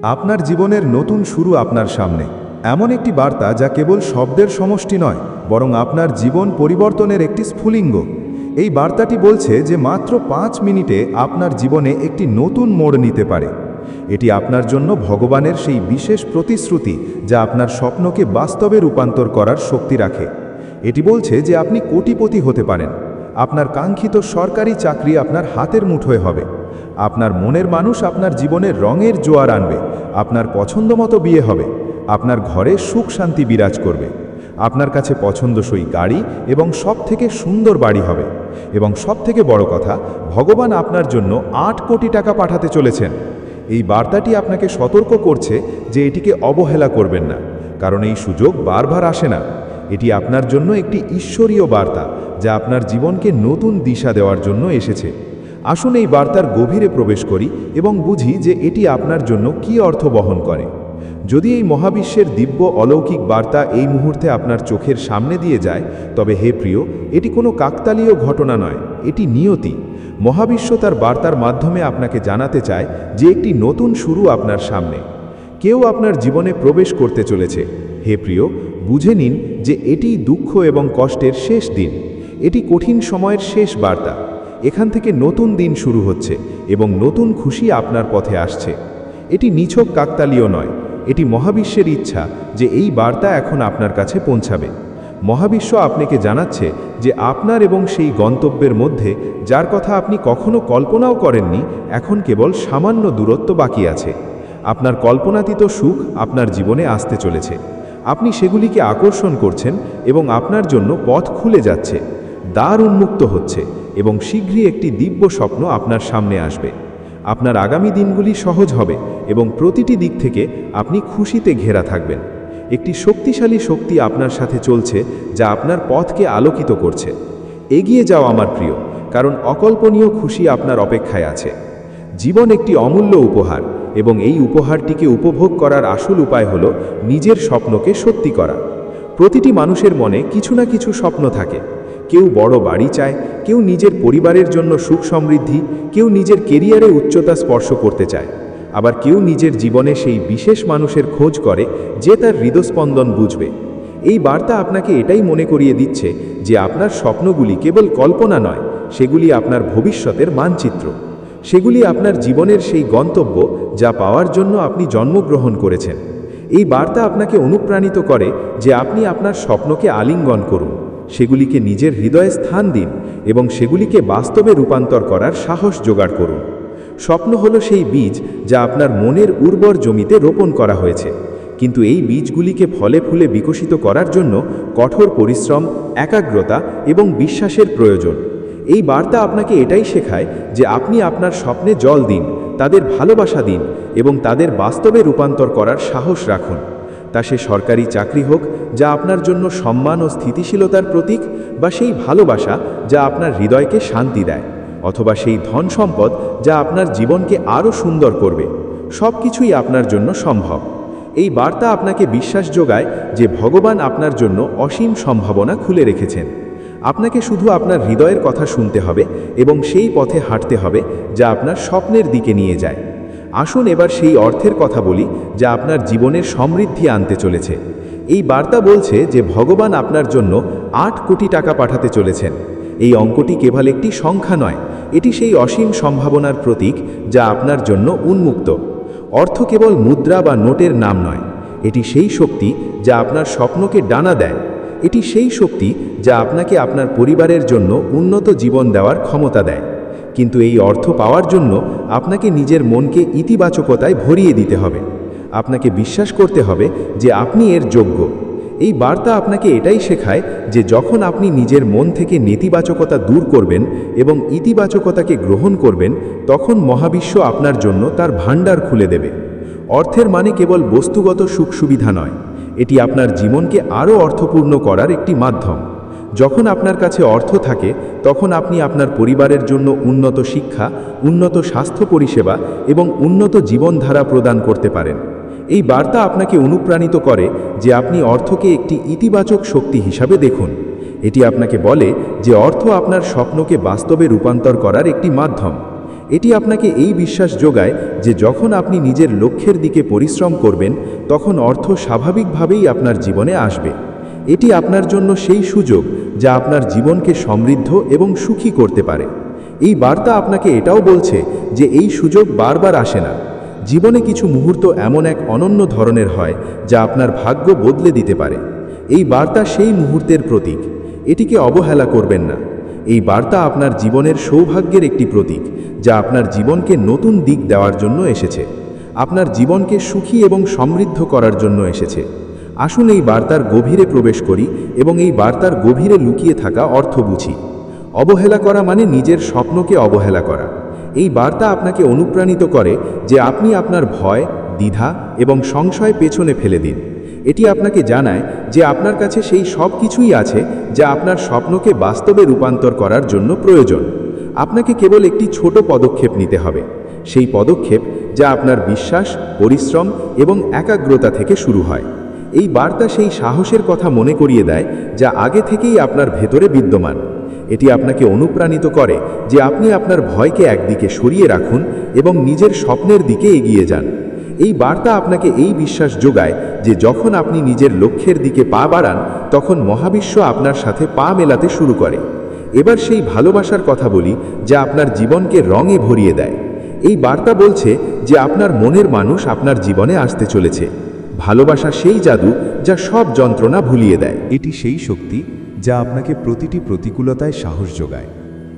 আপনার জীবনের নতুন শুরু আপনার সামনে। এমন একটি বার্তা যা কেবল শব্দের সমষ্টি নয়, বরং আপনার জীবন পরিবর্তনের একটি স্ফুলিঙ্গ। এই বার্তাটি বলছে যে মাত্র 5 মিনিটে আপনার জীবনে একটি নতুন মোড় নিতে পারে। এটি আপনার জন্য ভগবানের সেই বিশেষ প্রতিশ্রুতি যা আপনার স্বপ্নকে বাস্তবে রূপান্তর করার শক্তি রাখে। এটি বলছে যে আপনি কোটিপতি হতে পারেন। আপনার কাঙ্ক্ষিত সরকারি চাকরি আপনার হাতের মুঠোয় হবে। আপনার মনের মানুষ আপনার জীবনের রঙের জোয়ার আনবে। আপনার পছন্দমতো বিয়ে হবে। আপনার ঘরে সুখ শান্তি বিরাজ করবে। আপনার কাছে পছন্দসই গাড়ি এবং সবথেকে সুন্দর বাড়ি হবে। এবং সবথেকে বড় কথা, ভগবান আপনার জন্য 8 কোটি টাকা পাঠাতে চলেছেন। এই বার্তাটি আপনাকে সতর্ক করছে যে এটিকে অবহেলা করবেন না, কারণ এই সুযোগ বারবার আসে না। এটি আপনার জন্য একটি ঈশ্বরীয় বার্তা যা আপনার জীবনকে নতুন দিশা দেওয়ার জন্য এসেছে। আসুন এই বার্তার গভীরে প্রবেশ করি এবং বুঝি যে এটি আপনার জন্য কী অর্থ বহন করে। যদি এই মহাবিশ্বের দিব্য অলৌকিক বার্তা এই মুহূর্তে আপনার চোখের সামনে দিয়ে যায়, তবে হে প্রিয়, এটি কোনো কাকতালীয় ঘটনা নয়, এটি নিয়তি। মহাবিশ্ব তার বার্তার মাধ্যমে আপনাকে জানাতে চায় যে একটি নতুন শুরু আপনার সামনে। কেউ আপনার জীবনে প্রবেশ করতে চলেছে। হে প্রিয়, বুঝে নিন যে এটি দুঃখ এবং কষ্টের শেষ দিন। এটি কঠিন সময়ের শেষ বার্তা। এখান থেকে নতুন দিন শুরু হচ্ছে এবং নতুন খুশি আপনার পথে আসছে। এটি নিছক কাকতালীয় নয়, এটি মহাবিশ্বের ইচ্ছা যে এই বার্তা এখন আপনার কাছে পৌঁছাবে। মহাবিশ্ব আপনাকে জানাচ্ছে যে আপনার এবং সেই গন্তব্যের মধ্যে, যার কথা আপনি কখনো কল্পনাও করেননি, এখন কেবল সামান্য দূরত্ব বাকি আছে। আপনার কল্পনাতীত সুখ আপনার জীবনে আসতে চলেছে। আপনি সেগুলিকে আকর্ষণ করছেন এবং আপনার জন্য পথ খুলে যাচ্ছে। দ্বার উন্মুক্ত হচ্ছে এবং শীঘ্রই একটি দিব্য স্বপ্ন আপনার সামনে আসবে। আপনার আগামী দিনগুলি সহজ হবে এবং প্রতিটি দিক থেকে আপনি খুশিতে ঘেরা থাকবেন। একটি শক্তিশালী শক্তি আপনার সাথে চলছে যা আপনার পথকে আলোকিত করছে। এগিয়ে যাও আমার প্রিয়, কারণ অকল্পনীয় খুশি আপনার অপেক্ষায় আছে। জীবন একটি অমূল্য উপহার এবং এই উপহারটিকে উপভোগ করার আসল উপায় হলো নিজের স্বপ্নকে সত্যি করা। প্রতিটি মানুষের মনে কিছু না কিছু স্বপ্ন থাকে। কেউ বড় বাড়ি চায়, কেউ নিজের পরিবারের জন্য সুখ সমৃদ্ধি, কেউ নিজের কেরিয়ারে উচ্চতা স্পর্শ করতে চায়, আবার কেউ নিজের জীবনে সেই বিশেষ মানুষের খোঁজ করে যে তার হৃদস্পন্দন বুঝবে। এই বার্তা আপনাকে এটাই মনে করিয়ে দিচ্ছে যে আপনার স্বপ্নগুলি কেবল কল্পনা নয়, সেগুলি আপনার ভবিষ্যতের মানচিত্র। সেগুলি আপনার জীবনের সেই গন্তব্য যা পাওয়ার জন্য আপনি জন্মগ্রহণ করেছেন। এই বার্তা আপনাকে অনুপ্রাণিত করে যে আপনি আপনার স্বপ্নকে আলিঙ্গন করুন, সেগুলিকে নিজের হৃদয়ে স্থান দিন এবং সেগুলিকে বাস্তবে রূপান্তর করার সাহস জোগাড় করুন। স্বপ্ন হলো সেই বীজ যা আপনার মনের উর্বর জমিতে রোপণ করা হয়েছে, কিন্তু এই বীজগুলিকে ফলে ফুলে বিকশিত করার জন্য কঠোর পরিশ্রম, একাগ্রতা এবং বিশ্বাসের প্রয়োজন। এই বার্তা আপনাকে এটাই শেখায় যে আপনি আপনার স্বপ্নে জল দিন, তাদের ভালোবাসা দিন এবং তাদের বাস্তবে রূপান্তর করার সাহস রাখুন। তা সে সরকারি চাকরি হোক যা আপনার জন্য সম্মান ও স্থিতিশীলতার প্রতীক, বা সেই ভালোবাসা যা আপনার হৃদয়কে শান্তি দেয়, অথবা সেই ধন সম্পদ যা আপনার জীবনকে আরও সুন্দর করবে, সব কিছুই আপনার জন্য সম্ভব। এই বার্তা আপনাকে বিশ্বাস যোগায় যে ভগবান আপনার জন্য অসীম সম্ভাবনা খুলে রেখেছেন। আপনাকে শুধু আপনার হৃদয়ের কথা শুনতে হবে এবং সেই পথে হাঁটতে হবে যা আপনার স্বপ্নের দিকে নিয়ে যায়। আসুন এবার সেই অর্থের কথা বলি যা আপনার জীবনের সমৃদ্ধি আনতে চলেছে। এই বার্তা বলছে যে ভগবান আপনার জন্য 8 কোটি টাকা পাঠাতে চলেছেন। এই অঙ্কটি কেবল একটি সংখ্যা নয়, এটি সেই অসীম সম্ভাবনার প্রতীক যা আপনার জন্য উন্মুক্ত। অর্থ কেবল মুদ্রা বা নোটের নাম নয়, এটি সেই শক্তি যা আপনার স্বপ্নকে ডানা দেয়। এটি সেই শক্তি যা আপনাকে আপনার পরিবারের জন্য উন্নত জীবন দেওয়ার ক্ষমতা দেয়। কিন্তু এই অর্থ পাওয়ার জন্য আপনাকে নিজের মনকে ইতিবাচকতায় ভরিয়ে দিতে হবে। আপনাকে বিশ্বাস করতে হবে যে আপনি এর যোগ্য। এই বার্তা আপনাকে এটাই শেখায় যে যখন আপনি নিজের মন থেকে নেতিবাচকতা দূর করবেন এবং ইতিবাচকতাকে গ্রহণ করবেন, তখন মহাবিশ্ব আপনার জন্য তার ভাণ্ডার খুলে দেবে। অর্থের মানে কেবল বস্তুগত সুখ সুবিধা নয়, এটি আপনার জীবনকে আরও অর্থপূর্ণ করার একটি মাধ্যম। যখন আপনার কাছে অর্থ থাকে, তখন আপনি আপনার পরিবারের জন্য উন্নত শিক্ষা, উন্নত স্বাস্থ্য পরিষেবা এবং উন্নত জীবনধারা প্রদান করতে পারেন। এই বার্তা আপনাকে অনুপ্রাণিত করে যে আপনি অর্থকে একটি ইতিবাচক শক্তি হিসাবে দেখুন। এটি আপনাকে বলে যে অর্থ আপনার স্বপ্নকে বাস্তবে রূপান্তর করার একটি মাধ্যম। এটি আপনাকে এই বিশ্বাস যোগায় যে যখন আপনি নিজের লক্ষ্যের দিকে পরিশ্রম করবেন তখন অর্থ স্বাভাবিকভাবেই আপনার জীবনে আসবে। এটি আপনার জন্য সেই সুযোগ যা আপনার জীবনকে সমৃদ্ধ এবং সুখী করতে পারে। এই বার্তা আপনাকে এটাও বলছে যে এই সুযোগ বারবার আসে না। জীবনে কিছু মুহূর্ত এমন এক অনন্য ধরনের হয় যা আপনার ভাগ্য বদলে দিতে পারে। এই বার্তা সেই মুহূর্তের প্রতীক, এটিকে অবহেলা করবেন না। এই বার্তা আপনার জীবনের সৌভাগ্যের একটি প্রতীক যা আপনার জীবনকে নতুন দিক দেওয়ার জন্য এসেছে, আপনার জীবনকে সুখী এবং সমৃদ্ধ করার জন্য এসেছে। আসুন এই বার্তার গভীরে প্রবেশ করি এবং এই বার্তার গভীরে লুকিয়ে থাকা অর্থ বুঝি। অবহেলা করা মানে নিজের স্বপ্নকে অবহেলা করা। এই বার্তা আপনাকে অনুপ্রাণিত করে যে আপনি আপনার ভয়, দ্বিধা এবং সংশয় পেছনে ফেলে দিন। এটি আপনাকে জানায় যে আপনার কাছে সেই সব কিছুই আছে যা আপনার স্বপ্নকে বাস্তবে রূপান্তর করার জন্য প্রয়োজন। আপনাকে কেবল একটি ছোট পদক্ষেপ নিতে হবে, সেই পদক্ষেপ যা আপনার বিশ্বাস, পরিশ্রম এবং একাগ্রতা থেকে শুরু হয়। এই বার্তা সেই সাহসের কথা মনে করিয়ে দেয় যা আগে থেকেই আপনার ভেতরে বিদ্যমান। এটি আপনাকে অনুপ্রাণিত করে যে আপনি আপনার ভয়কে একদিকে সরিয়ে রাখুন এবং নিজের স্বপ্নের দিকে এগিয়ে যান। এই বার্তা আপনাকে এই বিশ্বাস যোগায় যে যখন আপনি নিজের লক্ষ্যের দিকে পা বাড়ান তখন মহাবিশ্ব আপনার সাথে পা মেলাতে শুরু করে। এবার সেই ভালোবাসার কথা বলি যা আপনার জীবনকে রঙে ভরিয়ে দেয়। এই বার্তা বলছে যে আপনার মনের মানুষ আপনার জীবনে আসতে চলেছে। ভালোবাসা সেই জাদু যা সব যন্ত্রণা ভুলিয়ে দেয়। এটি সেই শক্তি যা আপনাকে প্রতিটি প্রতিকূলতায় সাহস যোগায়।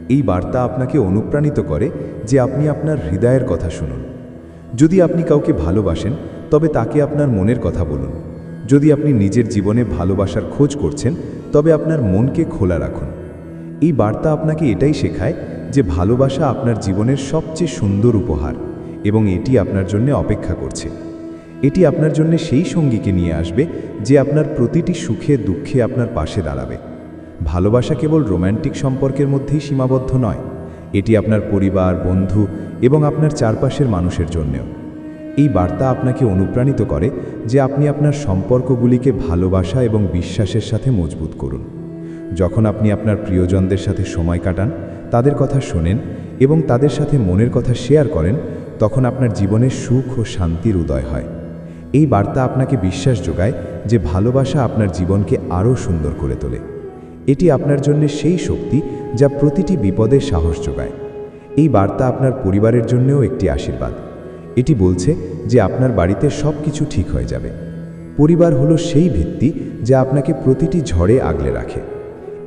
এই বার্তা আপনাকে অনুপ্রাণিত করে যে আপনি আপনার হৃদয়ের কথা শুনুন। যদি আপনি কাউকে ভালোবাসেন তবে তাকে আপনার মনের কথা বলুন। যদি আপনি নিজের জীবনে ভালোবাসার খোঁজ করছেন তবে আপনার মনকে খোলা রাখুন। এই বার্তা আপনাকে এটাই শেখায় যে ভালোবাসা আপনার জীবনের সবচেয়ে সুন্দর উপহার এবং এটি আপনার জন্য অপেক্ষা করছে। এটি আপনার জন্য সেই সঙ্গীকে নিয়ে আসবে যে আপনার প্রতিটি সুখে দুঃখে আপনার পাশে দাঁড়াবে। ভালোবাসা কেবল রোম্যান্টিক সম্পর্কের মধ্যেই সীমাবদ্ধ নয়, এটি আপনার পরিবার, বন্ধু এবং আপনার চারপাশের মানুষের জন্যও। এই বার্তা আপনাকে অনুপ্রাণিত করে যে আপনি আপনার সম্পর্কগুলিকে ভালোবাসা এবং বিশ্বাসের সাথে মজবুত করুন। যখন আপনি আপনার প্রিয়জনদের সাথে সময় কাটান, তাদের কথা শোনেন এবং তাদের সাথে মনের কথা শেয়ার করেন, তখন আপনার জীবনে সুখ ও শান্তির উদয় হয়। এই বার্তা আপনাকে বিশ্বাস যোগায় যে ভালোবাসা আপনার জীবনকে আরও সুন্দর করে তোলে। এটি আপনার জন্য সেই শক্তি যা প্রতিটি বিপদে সাহস যোগায়। এই বার্তা আপনার পরিবারের জন্যও একটি আশীর্বাদ। এটি বলছে যে আপনার বাড়িতে সব কিছু ঠিক হয়ে যাবে। পরিবার হলো সেই ভিত্তি যা আপনাকে প্রতিটি ঝড়ে আগলে রাখে।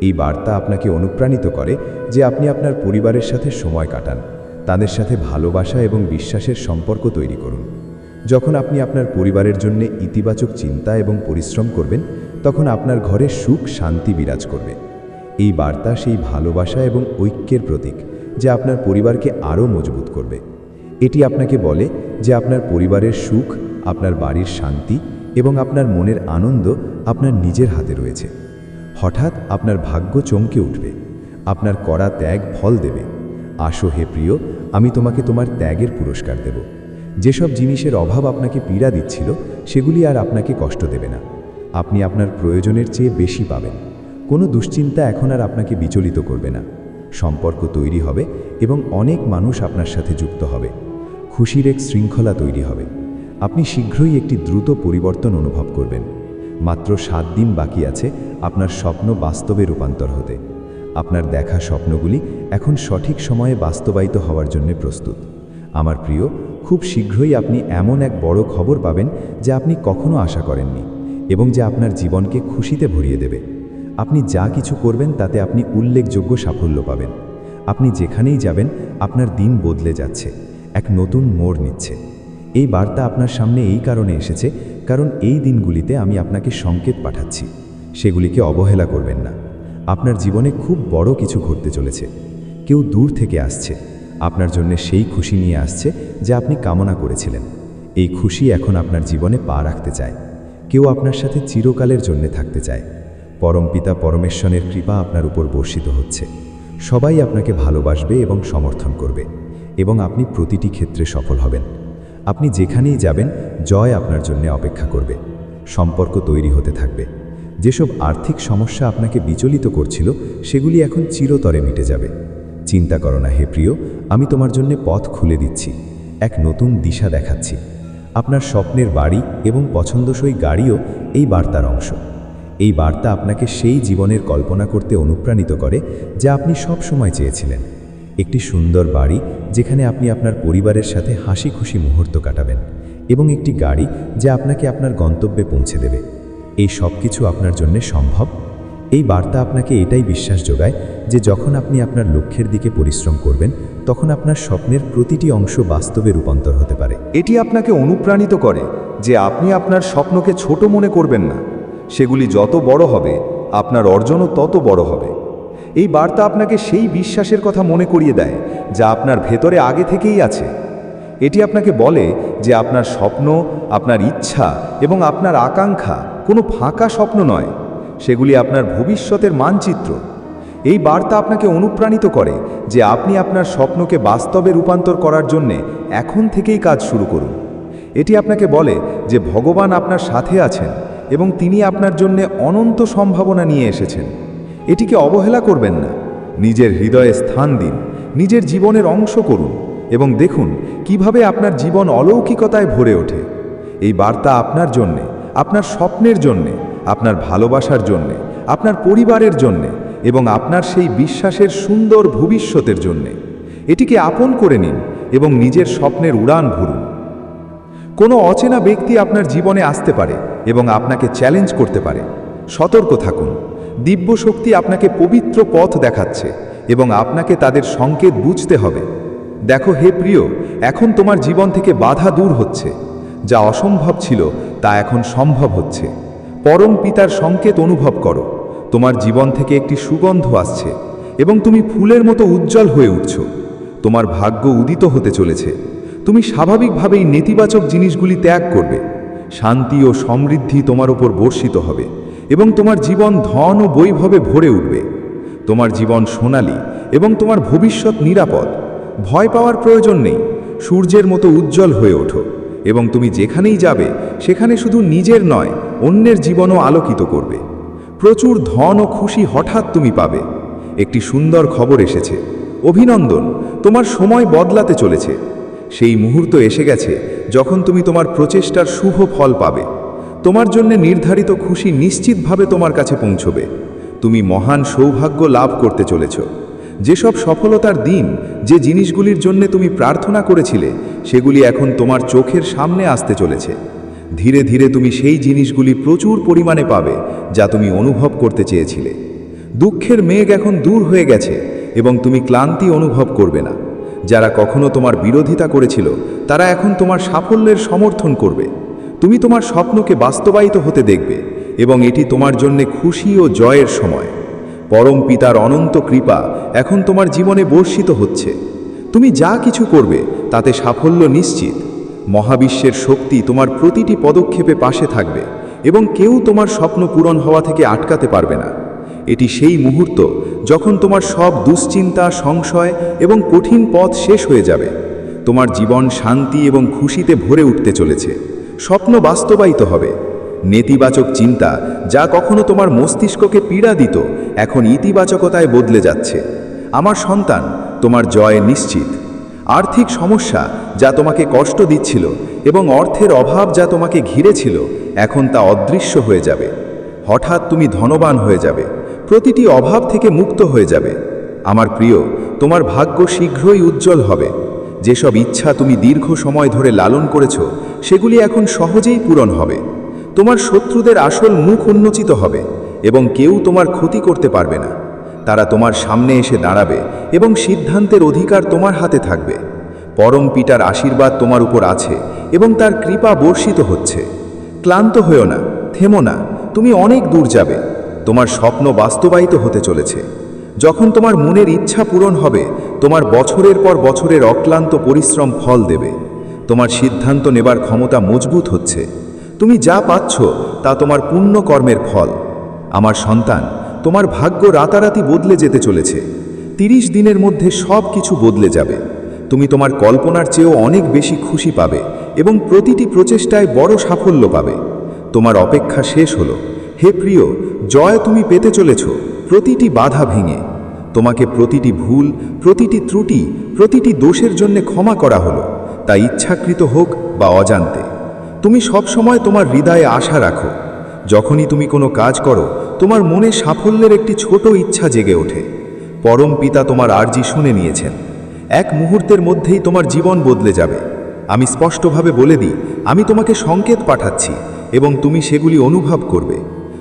এই বার্তা আপনাকে অনুপ্রাণিত করে যে আপনি আপনার পরিবারের সাথে সময় কাটান, তাদের সাথে ভালোবাসা এবং বিশ্বাসের সম্পর্ক তৈরি করুন। যখন আপনি আপনার পরিবারের জন্য ইতিবাচক চিন্তা এবং পরিশ্রম করবেন, তখন আপনার ঘরে সুখ শান্তি বিরাজ করবে। এই বার্তা সেই ভালোবাসা এবং ঐক্যের প্রতীক যা আপনার পরিবারকে আরও মজবুত করবে। এটি আপনাকে বলে যে আপনার পরিবারের সুখ, আপনার বাড়ির শান্তি এবং আপনার মনের আনন্দ আপনার নিজের হাতে রয়েছে। হঠাৎ আপনার ভাগ্য চমকে উঠবে, আপনার করা ত্যাগ ফল দেবে। আসো হে প্রিয়, আমি তোমাকে তোমার ত্যাগের পুরস্কার দেব। যেসব জিনিসের অভাব আপনাকে পীড়া দিচ্ছিল সেগুলি আর আপনাকে কষ্ট দেবে না। আপনি আপনার প্রয়োজনের চেয়ে বেশি পাবেন। কোনো দুশ্চিন্তা এখন আর আপনাকে বিচলিত করবে না। সম্পর্ক তৈরি হবে এবং অনেক মানুষ আপনার সাথে যুক্ত হবে। খুশির এক শৃঙ্খলা তৈরি হবে। আপনি শীঘ্রই একটি দ্রুত পরিবর্তন অনুভব করবেন। মাত্র 7 দিন বাকি আছে আপনার স্বপ্ন বাস্তবে রূপান্তর হতে। আপনার দেখা স্বপ্নগুলি এখন সঠিক সময়ে বাস্তবায়িত হওয়ার জন্য প্রস্তুত। আমার প্রিয়, খুব শীঘ্রই আপনি এমন এক বড় খবর পাবেন যা আপনি কখনো আশা করেননি এবং যা আপনার জীবনকে খুশিতে ভরিয়ে দেবে। আপনি যা কিছু করবেন তাতে আপনি উল্লেখযোগ্য সাফল্য পাবেন। আপনি যেখানেই যাবেন আপনার দিন বদলে যাচ্ছে, এক নতুন মোড় নিচ্ছে। এই বার্তা আপনার সামনে এই কারণে এসেছে কারণ এই দিনগুলিতে আমি আপনাকে সংকেত পাঠাচ্ছি। সেগুলিকে অবহেলা করবেন না। আপনার জীবনে খুব বড় কিছু ঘটতে চলেছে। কেউ দূর থেকে আসছে, আপনার জন্য সেই খুশি নিয়ে আসছে যা আপনি কামনা করেছিলেন। এই খুশি এখন আপনার জীবনে পা রাখতে চায়। কেউ আপনার সাথে চিরকালের জন্য থাকতে চায়। পরমপিতা পরমেশ্বরের কৃপা আপনার উপর বর্ষিত হচ্ছে। সবাই আপনাকে ভালোবাসবে এবং সমর্থন করবে এবং আপনি প্রতিটি ক্ষেত্রে সফল হবেন। আপনি যেখানেই যাবেন জয় আপনার জন্য অপেক্ষা করবে। সম্পর্ক তৈরি হতে থাকবে। যেসব আর্থিক সমস্যা আপনাকে বিচলিত করছিল সেগুলি এখন চিরতরে মিটে যাবে। চিন্তা করো না হে প্রিয়, আমি তোমার জন্য পথ খুলে দিচ্ছি, এক নতুন দিশা দেখাচ্ছি। আপনার স্বপ্নের বাড়ি এবং পছন্দসই গাড়িও এই বার্তার অংশ। এই বার্তা আপনাকে সেই জীবনের কল্পনা করতে অনুপ্রাণিত করে যা আপনি সব সময় চেয়েছিলেন। একটি সুন্দর বাড়ি যেখানে আপনি আপনার পরিবারের সাথে হাসি খুশি মুহূর্ত কাটাবেন, এবং একটি গাড়ি যা আপনাকে আপনার গন্তব্যে পৌঁছে দেবে। এই সব কিছু আপনার জন্য সম্ভব। এই বার্তা আপনাকে এটাই বিশ্বাস যোগায় যে যখন আপনি আপনার লক্ষ্যের দিকে পরিশ্রম করবেন, তখন আপনার স্বপ্নের প্রতিটি অংশ বাস্তবে রূপান্তর হতে পারে। এটি আপনাকে অনুপ্রাণিত করে যে আপনি আপনার স্বপ্নকে ছোট মনে করবেন না। সেগুলি যত বড় হবে, আপনার অর্জনও তত বড় হবে। এই বার্তা আপনাকে সেই বিশ্বাসের কথা মনে করিয়ে দেয় যা আপনার ভেতরে আগে থেকেই আছে। এটি আপনাকে বলে যে আপনার স্বপ্ন, আপনার ইচ্ছা এবং আপনার আকাঙ্ক্ষা কোনো ফাঁকা স্বপ্ন নয়, সেগুলি আপনার ভবিষ্যতের মানচিত্র। এই বার্তা আপনাকে অনুপ্রাণিত করে যে আপনি আপনার স্বপ্নকে বাস্তবে রূপান্তর করার জন্যে এখন থেকেই কাজ শুরু করুন। এটি আপনাকে বলে যে ভগবান আপনার সাথে আছেন এবং তিনি আপনার জন্য অনন্ত সম্ভাবনা নিয়ে এসেছেন। এটিকে অবহেলা করবেন না, নিজের হৃদয়ে স্থান দিন, নিজের জীবনের অংশ করুন এবং দেখুন কিভাবে আপনার জীবন অলৌকিকতায় ভরে ওঠে। এই বার্তা আপনার জন্যে, আপনার স্বপ্নের জন্যে, আপনার ভালোবাসার জন্যে, আপনার পরিবারের জন্যে এবং আপনার সেই বিশ্বাসের সুন্দর ভবিষ্যতের জন্যে। এটিকে আপন করে নিন এবং নিজের স্বপ্নের উড়ান ভরুন। কোনো অচেনা ব্যক্তি আপনার জীবনে আসতে পারে এবং আপনাকে চ্যালেঞ্জ করতে পারে। সতর্ক থাকুন, দিব্য শক্তি আপনাকে পবিত্র পথ দেখাচ্ছে এবং আপনাকে তাদের সংকেত বুঝতে হবে। দেখো হে প্রিয়, এখন তোমার জীবন থেকে বাধা দূর হচ্ছে। যা অসম্ভব ছিল তা এখন সম্ভব হচ্ছে। পরম পিতার সংকেত অনুভব করো। তোমার জীবন থেকে একটি সুগন্ধ আসছে এবং তুমি ফুলের মতো উজ্জ্বল হয়ে উঠছ। তোমার ভাগ্য উদিত হতে চলেছে। তুমি স্বাভাবিকভাবেই নেতিবাচক জিনিসগুলি ত্যাগ করবে। শান্তি ও সমৃদ্ধি তোমার উপর বর্ষিত হবে এবং তোমার জীবন ধন ও বৈভবে ভরে উঠবে। তোমার জীবন সোনালী এবং তোমার ভবিষ্যৎ নিরাপদ। ভয় পাওয়ার প্রয়োজন নেই। সূর্যের মতো উজ্জ্বল হয়ে ওঠো এবং তুমি যেখানেই যাবে সেখানে শুধু নিজের নয়, অন্যের জীবনও আলোকিত করবে। প্রচুর ধন ও খুশি হঠাৎ তুমি পাবে। একটি সুন্দর খবর এসেছে। অভিনন্দন, তোমার সময় বদলাতে চলেছে। সেই মুহূর্ত এসে গেছে যখন তুমি তোমার প্রচেষ্টার শুভ ফল পাবে। তোমার জন্য নির্ধারিত খুশি নিশ্চিতভাবে তোমার কাছে পৌঁছবে। তুমি মহান সৌভাগ্য লাভ করতে চলেছ। যেসব সফলতার দিন, যে জিনিসগুলির জন্য তুমি প্রার্থনা করেছিলে, সেগুলি এখন তোমার চোখের সামনে আসতে চলেছে। ধীরে ধীরে তুমি সেই জিনিসগুলি প্রচুর পরিমাণে পাবে যা তুমি অনুভব করতে চেয়েছিলে। দুঃখের মেঘ এখন দূর হয়ে গেছে এবং তুমি ক্লান্তি অনুভব করবে না। যারা কখনো তোমার বিরোধিতা করেছিল তারা এখন তোমার সাফল্যের সমর্থন করবে। তুমি তোমার স্বপ্নকে বাস্তবায়িত হতে দেখবে এবং এটি তোমার জন্য খুশি ও জয়ের সময়। পরম পিতার অনন্ত কৃপা এখন তোমার জীবনে বর্ষিত হচ্ছে। তুমি যা কিছু করবে তাতে সাফল্য নিশ্চিত। মহাবিশ্বের শক্তি তোমার প্রতিটি পদক্ষেপে পাশে থাকবে এবং কেউ তোমার স্বপ্ন পূরণ হওয়া থেকে আটকাতে পারবে না। এটি সেই মুহূর্ত যখন তোমার সব দুশ্চিন্তা, সংশয় এবং কঠিন পথ শেষ হয়ে যাবে। তোমার জীবন শান্তি এবং খুশিতে ভরে উঠতে চলেছে। স্বপ্ন বাস্তবায়িত হবে। নেতিবাচক চিন্তা যা কখনো তোমার মস্তিষ্ককে পীড়া দিত, এখন ইতিবাচকতায় বদলে যাচ্ছে। আমার সন্তান, তোমার জয় নিশ্চিত। আর্থিক সমস্যা যা তোমাকে কষ্ট দিচ্ছিল এবং অর্থের অভাব যা তোমাকে ঘিরেছিল, এখন তা অদৃশ্য হয়ে যাবে। হঠাৎ তুমি ধনবান হয়ে যাবে। প্রতিটি অভাব থেকে মুক্ত হয়ে যাবে। আমার প্রিয়, তোমার ভাগ্য শীঘ্রই উজ্জ্বল হবে। যেসব ইচ্ছা তুমি দীর্ঘ সময় ধরে লালন করেছ, সেগুলি এখন সহজেই পূরণ হবে। তোমার শত্রুদের আসল মুখ উন্মোচিত হবে এবং কেউ তোমার ক্ষতি করতে পারবে না। তারা তোমার সামনে এসে দাঁড়াবে এবং সিদ্ধান্তের অধিকার তোমার হাতে থাকবে। পরম পিতার আশীর্বাদ তোমার উপর আছে এবং তার কৃপা বর্ষিত হচ্ছে। ক্লান্ত হয়েও না, থেমো না, তুমি অনেক দূর যাবে। তোমার স্বপ্ন বাস্তবায়িত হতে চলেছে। যখন তোমার মনের ইচ্ছা পূরণ হবে, তোমার বছরের পর বছরের অক্লান্ত পরিশ্রম ফল দেবে। তোমার সিদ্ধান্ত নেবার ক্ষমতা মজবুত হচ্ছে। তুমি যা পাচ্ছ তা তোমার পুণ্য কর্মের ফল। আমার সন্তান, তোমার ভাগ্য রাতারাতি বদলে যেতে চলেছে। 30 দিনের মধ্যে সব কিছু বদলে যাবে। তুমি তোমার কল্পনার চেয়েও অনেক বেশি খুশি পাবে এবং প্রতিটি প্রচেষ্টায় বড় সাফল্য পাবে। তোমার অপেক্ষা শেষ হলো। হে প্রিয়, জয় তুমি পেতে চলেছ প্রতিটি বাধা ভেঙে। তোমাকে প্রতিটি ভুল, প্রতিটি ত্রুটি, প্রতিটি দোষের জন্য ক্ষমা করা হলো, তা ইচ্ছাকৃত হোক বা অজান্তে। তুমি সব সময় তোমার হৃদয়ে আশা রাখো। যখনই তুমি কোনো কাজ করো, তোমার মনে সাফল্যের একটি ছোট ইচ্ছা জেগে ওঠে। পরম পিতা তোমার আর্জি শুনে নিয়েছেন। এক মুহূর্তের মধ্যেই তোমার জীবন বদলে যাবে। আমি স্পষ্টভাবে বলে দিই, আমি তোমাকে সংকেত পাঠাচ্ছি এবং তুমি সেগুলি অনুভব করবে।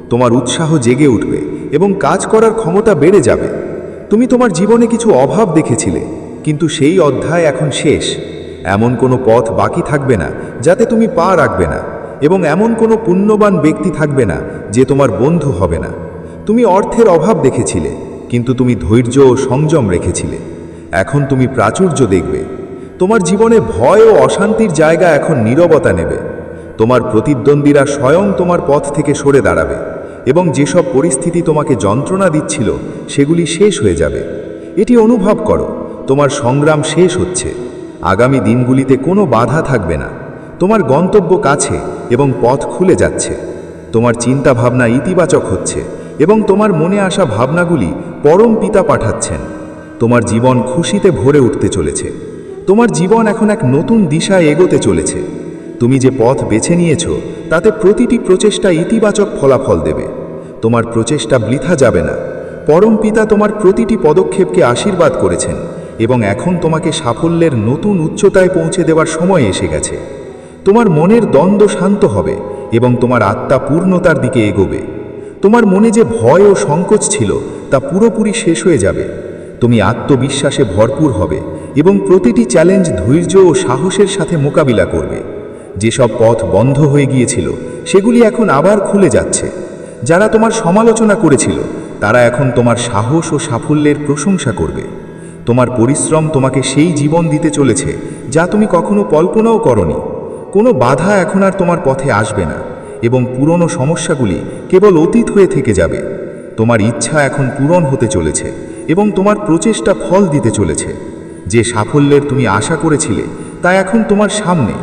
তোমার উৎসাহ জেগে উঠবে এবং কাজ করার ক্ষমতা বেড়ে যাবে। তুমি তোমার জীবনে কিছু অভাব দেখেছিলে, কিন্তু সেই অধ্যায় এখন শেষ। এমন কোনো পথ বাকি থাকবে না যাতে তুমি পা রাখবে না, এবং এমন কোনো পুণ্যবান ব্যক্তি থাকবে না যে তোমার বন্ধু হবে না। তুমি অর্থের অভাব দেখেছিলে, কিন্তু তুমি ধৈর্য ও সংযম রেখেছিলে। এখন তুমি প্রাচুর্য দেখবে। তোমার জীবনে ভয় ও অশান্তির জায়গা এখন নীরবতা নেবে। তোমার প্রতিদ্বন্দ্বীরা স্বয়ং তোমার পথ থেকে সরে দাঁড়াবে, এবং যেসব পরিস্থিতি তোমাকে যন্ত্রণা দিচ্ছিল সেগুলি শেষ হয়ে যাবে। এটি অনুভব করো, তোমার সংগ্রাম শেষ হচ্ছে। আগামী দিনগুলিতে কোনো বাধা থাকবে না। তোমার গন্তব্য কাছে এবং পথ খুলে যাচ্ছে। তোমার চিন্তা ভাবনা ইতিবাচক হচ্ছে এবং তোমার মনে আসা ভাবনাগুলি পরম পিতা পাঠাচ্ছেন। তোমার জীবন খুশিতে ভরে উঠতে চলেছে। তোমার জীবন এখন এক নতুন দিশায় এগোতে চলেছে। তুমি যে পথ বেছে নিয়েছ তাতে প্রতিটি প্রচেষ্টা ইতিবাচক ফলাফল দেবে। তোমার প্রচেষ্টা বৃথা যাবে না। পরম পিতা তোমার প্রতিটি পদক্ষেপকে আশীর্বাদ করেছেন এবং এখন তোমাকে সাফল্যের নতুন উচ্চতায় পৌঁছে দেওয়ার সময় এসে গেছে। তোমার মনের দ্বন্দ্ব শান্ত হবে এবং তোমার আত্মা পূর্ণতার দিকে এগোবে। তোমার মনে যে ভয় ও সংকোচ ছিল তা পুরোপুরি শেষ হয়ে যাবে। তুমি আত্মবিশ্বাসে ভরপুর হবে এবং প্রতিটি চ্যালেঞ্জ ধৈর্য ও সাহসের সাথে মোকাবিলা করবে। যেসব পথ বন্ধ হয়ে গিয়েছিল সেগুলি এখন আবার খুলে যাচ্ছে। যারা তোমার সমালোচনা করেছিল তারা এখন তোমার সাহস ও সাফল্যের প্রশংসা করবে। তোমার পরিশ্রম তোমাকে সেই জীবন দিতে চলেছে যা তুমি কখনো কল্পনাও করনি। কোনো বাধা এখন আর তোমার পথে আসবে না এবং পুরনো সমস্যাগুলি কেবল অতীত হয়ে থেকে যাবে। তোমার ইচ্ছা এখন পূরণ হতে চলেছে এবং তোমার প্রচেষ্টা ফল দিতে চলেছে। যে সাফল্যের তুমি আশা করেছিলে তা এখন তোমার সামনে।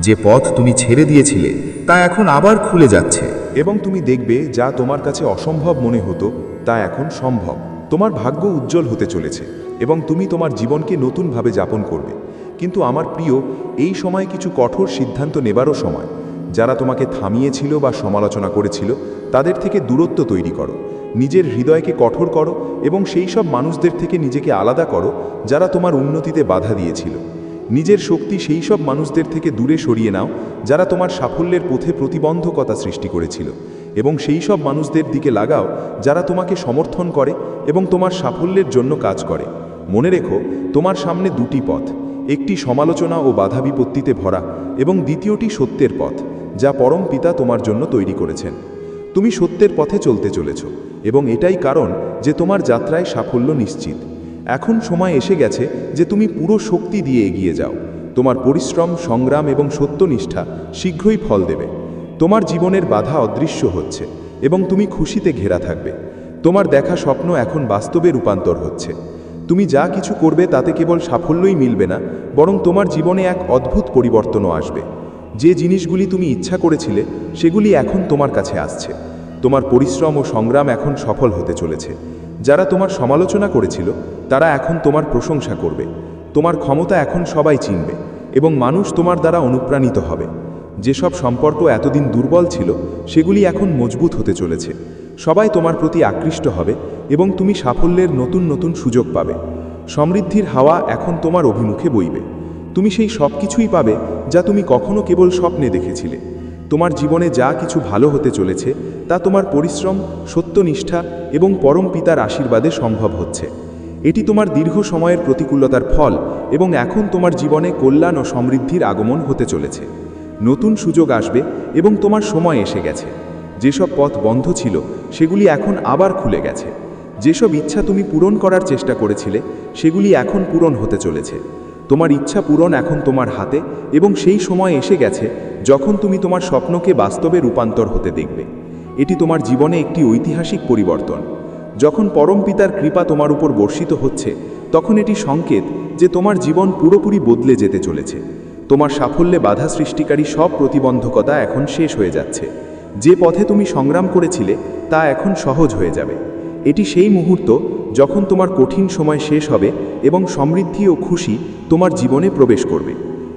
যে পথ তুমি ছেড়ে দিয়েছিলে তা এখন আবার খুলে যাচ্ছে। এবং তুমি দেখবে যা তোমার কাছে অসম্ভব মনে হতো তা এখন সম্ভব। তোমার ভাগ্য উজ্জ্বল হতে চলেছে এবং তুমি তোমার জীবনকে নতুনভাবে যাপন করবে। কিন্তু আমার প্রিয়, এই সময় কিছু কঠোর সিদ্ধান্ত নেবারও সময়। যারা তোমাকে থামিয়েছিল বা সমালোচনা করেছিল তাদের থেকে দূরত্ব তৈরি করো। নিজের হৃদয়কে কঠোর করো এবং সেই সব মানুষদের থেকে নিজেকে আলাদা করো যারা তোমার উন্নতিতে বাধা দিয়েছিল। নিজের শক্তি সেই সব মানুষদের থেকে দূরে সরিয়ে নাও যারা তোমার সাফল্যের পথে প্রতিবন্ধকতা সৃষ্টি করেছিল, এবং সেই সব মানুষদের দিকে লাগাও যারা তোমাকে সমর্থন করে এবং তোমার সাফল্যের জন্য কাজ করে। মনে রেখো, তোমার সামনে দুটি পথ, একটি সমালোচনা ও বাধা বিপত্তিতে ভরা এবং দ্বিতীয়টি সত্যের পথ যা পরম পিতা তোমার জন্য তৈরি করেছেন। তুমি সত্যের পথে চলতে চলেছ এবং এটাই কারণ যে তোমার যাত্রায় সাফল্য নিশ্চিত। এখন সময় এসে গেছে যে তুমি পুরো শক্তি দিয়ে এগিয়ে যাও। তোমার পরিশ্রম, সংগ্রাম এবং সত্যনিষ্ঠা শীঘ্রই ফল দেবে। তোমার জীবনের বাধা অদৃশ্য হচ্ছে এবং তুমি খুশিতে ঘেরা থাকবে। তোমার দেখা স্বপ্ন এখন বাস্তবে রূপান্তর হচ্ছে। তুমি যা কিছু করবে তাতে কেবল সাফল্যই মিলবে না, বরং তোমার জীবনে এক অদ্ভুত পরিবর্তনও আসবে। যে জিনিসগুলি তুমি ইচ্ছা করেছিলে সেগুলি এখন তোমার কাছে আসছে। তোমার পরিশ্রম ও সংগ্রাম এখন সফল হতে চলেছে। যারা তোমার সমালোচনা করেছিল তারা এখন তোমার প্রশংসা করবে। তোমার ক্ষমতা এখন সবাই চিনবে এবং মানুষ তোমার দ্বারা অনুপ্রাণিত হবে। যেসব সম্পর্ক এতদিন দুর্বল ছিল সেগুলি এখন মজবুত হতে চলেছে। সবাই তোমার প্রতি আকৃষ্ট হবে এবং তুমি সাফল্যের নতুন নতুন সুযোগ পাবে। সমৃদ্ধির হাওয়া এখন তোমার অভিমুখে বইবে। তুমি সেই সব কিছুই পাবে যা তুমি কখনো কেবল স্বপ্নে দেখেছিলে। তোমার জীবনে যা কিছু ভালো হতে চলেছে তা তোমার পরিশ্রম, সত্যনিষ্ঠা এবং পরম পিতার আশীর্বাদে সম্ভব হচ্ছে। এটি তোমার দীর্ঘ সময়ের প্রতিকূলতার ফল এবং এখন তোমার জীবনে কল্যাণ ও সমৃদ্ধির আগমন হতে চলেছে। নতুন সুযোগ আসবে এবং তোমার সময় এসে গেছে। যেসব পথ বন্ধ ছিল সেগুলি এখন আবার খুলে গেছে। যেসব ইচ্ছা তুমি পূরণ করার চেষ্টা করেছিলে সেগুলি এখন পূরণ হতে চলেছে। তোমার ইচ্ছা পূরণ এখন তোমার হাতে এবং সেই সময় এসে গেছে যখন তুমি তোমার স্বপ্নকে বাস্তবে রূপান্তর হতে দেখবে। এটি তোমার জীবনে একটি ঐতিহাসিক পরিবর্তন। যখন পরম পিতার কৃপা তোমার উপর বর্ষিত হচ্ছে তখন এটি সংকেত যে তোমার জীবন পুরোপুরি বদলে যেতে চলেছে। তোমার সাফল্যে বাধা সৃষ্টিকারী সব প্রতিবন্ধকতা এখন শেষ হয়ে যাচ্ছে। যে পথে তুমি সংগ্রাম করেছিলে তা এখন সহজ হয়ে যাবে। এটি সেই মুহূর্ত যখন তোমার কঠিন সময় শেষ হবে এবং সমৃদ্ধি ও খুশি তোমার জীবনে প্রবেশ করবে।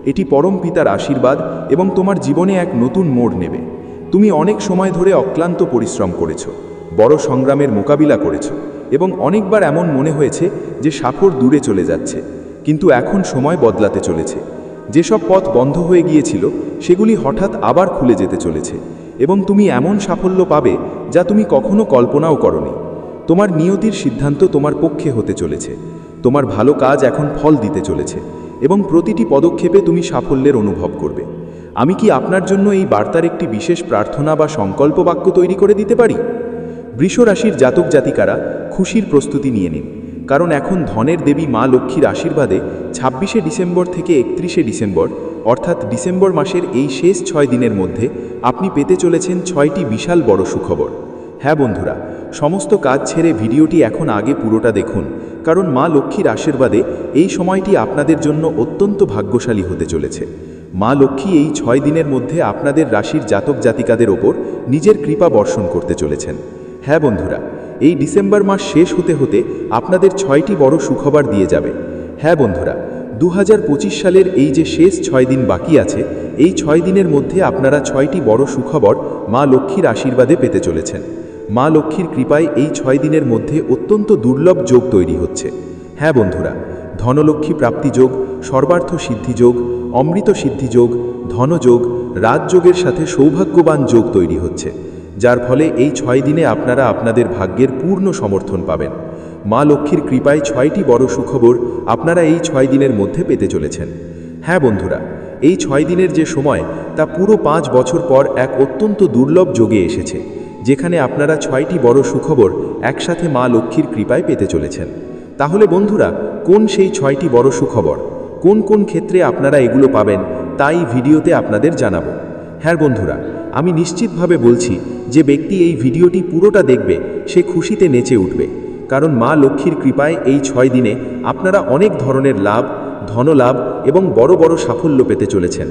এটি পরম পিতার আশীর্বাদ এবং তোমার জীবনে এক নতুন মোড় নেবে। তুমি অনেক সময় ধরে অক্লান্ত পরিশ্রম করেছো, বড় সংগ্রামের মোকাবিলা করেছো এবং অনেকবার এমন মনে হয়েছে যে সাফল্য দূরে চলে যাচ্ছে, কিন্তু এখন সময় বদলাতে চলেছে। যেসব পথ বন্ধ হয়ে গিয়েছিল সেগুলি হঠাৎ আবার খুলে যেতে চলেছে এবং তুমি এমন সাফল্য পাবে যা তুমি কখনো কল্পনাও করনি। তোমার নিয়তির সিদ্ধান্ত তোমার পক্ষে হতে চলেছে। তোমার ভালো কাজ এখন ফল দিতে চলেছে এবং প্রতিটি পদক্ষেপে তুমি সাফল্যের অনুভব করবে। আমি কি আপনার জন্য এই বার্তার একটি বিশেষ প্রার্থনা বা সংকল্প বাক্য তৈরি করে দিতে পারি? বৃষ রাশির জাতক জাতিকারা খুশির প্রস্তুতি নিয়ে নিন, কারণ এখন ধনের দেবী মা লক্ষ্মীর আশীর্বাদে 26শে ডিসেম্বর থেকে 31শে ডিসেম্বর অর্থাৎ ডিসেম্বর মাসের এই শেষ 6 দিনের মধ্যে আপনি পেতে চলেছেন 6টি বিশাল বড় সুখবর। হ্যাঁ বন্ধুরা, সমস্ত কাজ ছেড়ে ভিডিওটি এখন আগে পুরোটা দেখুন, কারণ মা লক্ষ্মীর আশীর্বাদে এই সময়টি আপনাদের জন্য অত্যন্ত ভাগ্যশালী হতে চলেছে। মা লক্ষ্মী এই 6 দিনের মধ্যে আপনাদের রাশির জাতক জাতিকাদের ওপর নিজের কৃপা বর্ষণ করতে চলেছেন। হ্যাঁ বন্ধুরা, এই ডিসেম্বর মাস শেষ হতে হতে আপনাদের 6টি বড় সুখবর দিয়ে যাবে। হ্যাঁ বন্ধুরা, 2025 সালের এই যে শেষ 6 দিন বাকি আছে, এই 6 দিনের মধ্যে আপনারা 6টি বড় সুখবর মা লক্ষ্মীর আশীর্বাদে পেতে চলেছেন। মা লক্ষ্মীর কৃপায় এই 6 দিনের মধ্যে অত্যন্ত দুর্লভ যোগ তৈরি হচ্ছে। হ্যাঁ বন্ধুরা, ধনলক্ষ্মী প্রাপ্তি যোগ, সর্বার্থ সিদ্ধি যোগ, অমৃত সিদ্ধি যোগ, ধনযোগ, রাজযোগের সাথে সৌভাগ্যবান যোগ তৈরি হচ্ছে, যার ফলে এই 6 দিনে আপনারা আপনাদের ভাগ্যের পূর্ণ সমর্থন পাবেন। মা লক্ষ্মীর কৃপায় 6টি বড় সুখবর আপনারা এই 6 দিনের মধ্যে পেতে চলেছেন। হ্যাঁ বন্ধুরা, এই 6 দিনের যে সময় তা পুরো 5 বছর পর এক অত্যন্ত দুর্লভ যোগে এসেছে, যেখানে আপনারা 6টি বড় সুখবর একসাথে মা লক্ষ্মীর কৃপায় পেতে চলেছেন। তাহলে বন্ধুরা, কোন সেই 6টি বড় সুখবর, কোন কোন ক্ষেত্রে আপনারা এগুলো পাবেন, তাই ভিডিওতে আপনাদের জানাবো। হ্যাঁ বন্ধুরা, আমি নিশ্চিতভাবে বলছি যে ব্যক্তি এই ভিডিওটি পুরোটা দেখবে সে খুশিতে নেচে উঠবে, কারণ মা লক্ষ্মীর কৃপায় এই 6 দিনে আপনারা অনেক ধরনের লাভ, ধনলাভ এবং বড় বড় সাফল্য পেতে চলেছেন।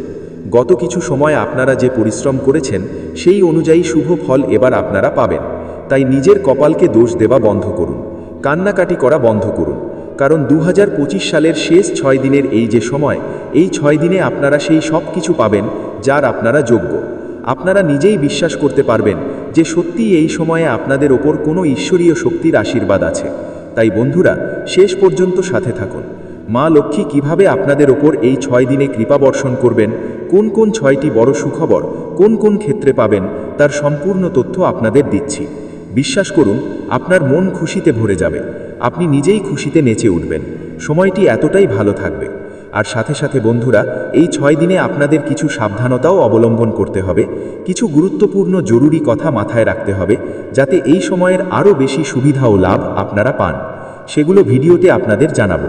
গত কিছু সময় আপনারা যে পরিশ্রম করেছেন সেই অনুযায়ী শুভ ফল এবার আপনারা পাবেন। তাই নিজের কপালকে দোষ দেওয়া বন্ধ করুন, কান্নাকাটি করা বন্ধ করুন, কারণ 2025 সালের শেষ 6 দিনের এই যে সময়, এই 6 দিনে আপনারা সেই সব কিছু পাবেন যার আপনারা যোগ্য। আপনারা নিজেই বিশ্বাস করতে পারবেন যে সত্যিই এই সময়ে আপনাদের ওপর কোনো ঈশ্বরীয় শক্তির আশীর্বাদ আছে। তাই বন্ধুরা, শেষ পর্যন্ত সাথে থাকুন। মা লক্ষ্মী কিভাবে আপনাদের ওপর এই 6 দিনে কৃপা বর্ষণ করবেন, কোন কোন 6টি বড় সুখবর কোন কোন ক্ষেত্রে পাবেন, তার সম্পূর্ণ তথ্য আপনাদের দিচ্ছি। বিশ্বাস করুন, আপনার মন খুশিতে ভরে যাবে, আপনি নিজেই খুশিতে নেচে উঠবেন। সময়টি এতটাই ভালো থাকবে। আর সাথে সাথে বন্ধুরা, এই 6 দিনে আপনাদের কিছু সাবধানতাও অবলম্বন করতে হবে, কিছু গুরুত্বপূর্ণ জরুরি কথা মাথায় রাখতে হবে, যাতে এই সময়ের আরও বেশি সুবিধা ও লাভ আপনারা পান। সেগুলো ভিডিওতে আপনাদের জানাবো।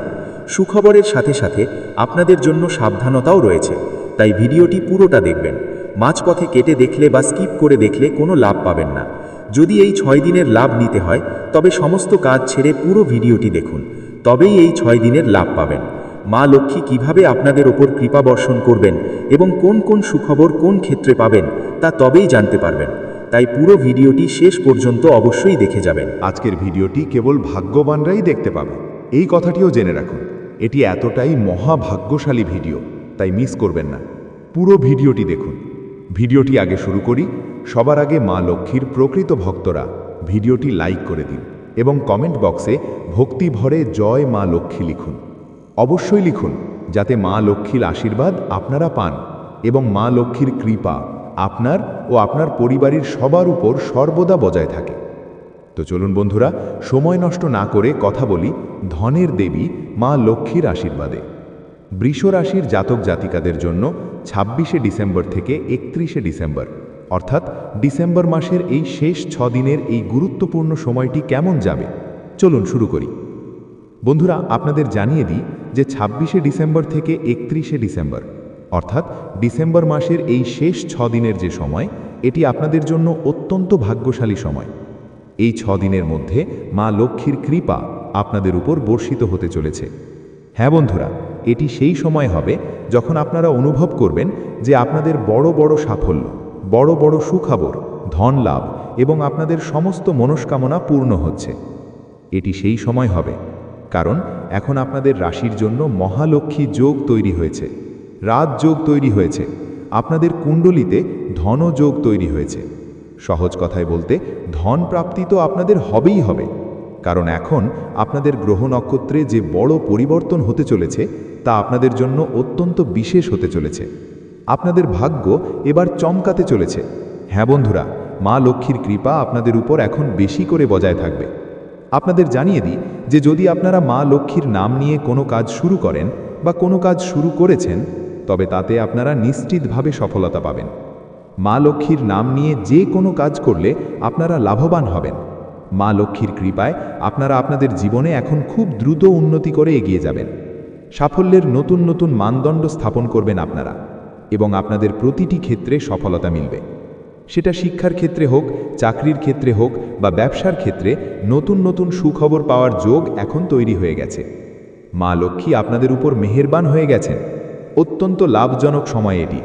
সুখবরের সাথে সাথে আপনাদের জন্য সাবধানতাও রয়েছে, তাই ভিডিওটি পুরোটা দেখবেন। মাঝপথে কেটে দেখলে বা স্কিপ করে দেখলে কোনো লাভ পাবেন না। যদি এই 6 দিনের লাভ নিতে হয় তবে সমস্ত কাজ ছেড়ে পুরো ভিডিওটি দেখুন, তবেই এই 6 দিনের লাভ পাবেন। মা লক্ষ্মী কিভাবে আপনাদের ওপর কৃপা বর্ষণ করবেন এবং কোন কোন সুখবর কোন ক্ষেত্রে পাবেন তা তবেই জানতে পারবেন। তাই পুরো ভিডিওটি শেষ পর্যন্ত অবশ্যই দেখে যাবেন। আজকের ভিডিওটি কেবল ভাগ্যবানরাই দেখতে পাবে, এই কথাটিও জেনে রাখুন। এটি এতটাই মহাভাগ্যশালী ভিডিও, তাই মিস করবেন না। পুরো ভিডিওটি দেখুন। ভিডিওটি আগে শুরু করি। সবার আগে মা লক্ষ্মীর প্রকৃত ভক্তরা ভিডিওটি লাইক করে দিন এবং কমেন্ট বক্সে ভক্তি ভরে জয় মা লক্ষ্মী লিখুন। অবশ্যই লিখুন, যাতে মা লক্ষ্মীর আশীর্বাদ আপনারা পান এবং মা লক্ষ্মীর কৃপা আপনার ও আপনার পরিবারের সবার উপর সর্বদা বজায় থাকে। তো চলুন বন্ধুরা, সময় নষ্ট না করে কথা বলি ধনের দেবী মা লক্ষ্মীর আশীর্বাদে। বৃষ রাশির জাতক জাতিকাদের জন্য 26শে ডিসেম্বর থেকে 31শে ডিসেম্বর অর্থাৎ ডিসেম্বর মাসের এই শেষ 6 দিনের এই গুরুত্বপূর্ণ সময়টি কেমন যাবে, চলুন শুরু করি। বন্ধুরা, আপনাদের জানিয়ে দিই যে 26শে ডিসেম্বর থেকে 31শে ডিসেম্বর অর্থাৎ ডিসেম্বর মাসের এই শেষ 6 দিনের যে সময়, এটি আপনাদের জন্য অত্যন্ত ভাগ্যশালী সময়। এই 6 দিনের মধ্যে মা লক্ষ্মীর কৃপা আপনাদের উপর বর্ষিত হতে চলেছে। হ্যাঁ বন্ধুরা, এটি সেই সময় হবে যখন আপনারা অনুভব করবেন যে আপনাদের বড় বড় সাফল্য, বড় বড় সুখবর, ধন লাভ এবং আপনাদের সমস্ত মনস্কামনা পূর্ণ হচ্ছে। এটি সেই সময় হবে, কারণ এখন আপনাদের রাশির জন্য মহালক্ষ্মী যোগ তৈরি হয়েছে, রাজ যোগ তৈরি হয়েছে, আপনাদের কুণ্ডলিতে ধন যোগ তৈরি হয়েছে। সহজ কথায় বলতে ধন প্রাপ্তি তো আপনাদের হবেই হবে, কারণ এখন আপনাদের গ্রহ নক্ষত্রে যে বড় পরিবর্তন হতে চলেছে তা আপনাদের জন্য অত্যন্ত বিশেষ হতে চলেছে। আপনাদের ভাগ্য এবার চমকাতে চলেছে। হ্যাঁ বন্ধুরা, মা লক্ষ্মীর কৃপা আপনাদের উপর এখন বেশি করে বজায় থাকবে। আপনাদের জানিয়ে দিই যে যদি আপনারা মা লক্ষ্মীর নাম নিয়ে কোনো কাজ শুরু করেন বা কোনো কাজ শুরু করেছেন, তবে তাতে আপনারা নিশ্চিতভাবে সফলতা পাবেন। মা লক্ষ্মীর নাম নিয়ে যে কোনো কাজ করলে আপনারা লাভবান হবেন। মা লক্ষ্মীর কৃপায় আপনারা আপনাদের জীবনে এখন খুব দ্রুত উন্নতি করে এগিয়ে যাবেন। সাফল্যের নতুন নতুন মানদণ্ড স্থাপন করবেন আপনারা, এবং আপনাদের প্রতিটি ক্ষেত্রে সফলতা মিলবে। সেটা শিক্ষার ক্ষেত্রে হোক, চাকরির ক্ষেত্রে হোক বা ব্যবসার ক্ষেত্রে নতুন নতুন সুখবর পাওয়ার যোগ এখন তৈরি হয়ে গেছে। মা লক্ষ্মী আপনাদের উপর মেহেরবান হয়ে গেছেন। অত্যন্ত লাভজনক সময় এটি।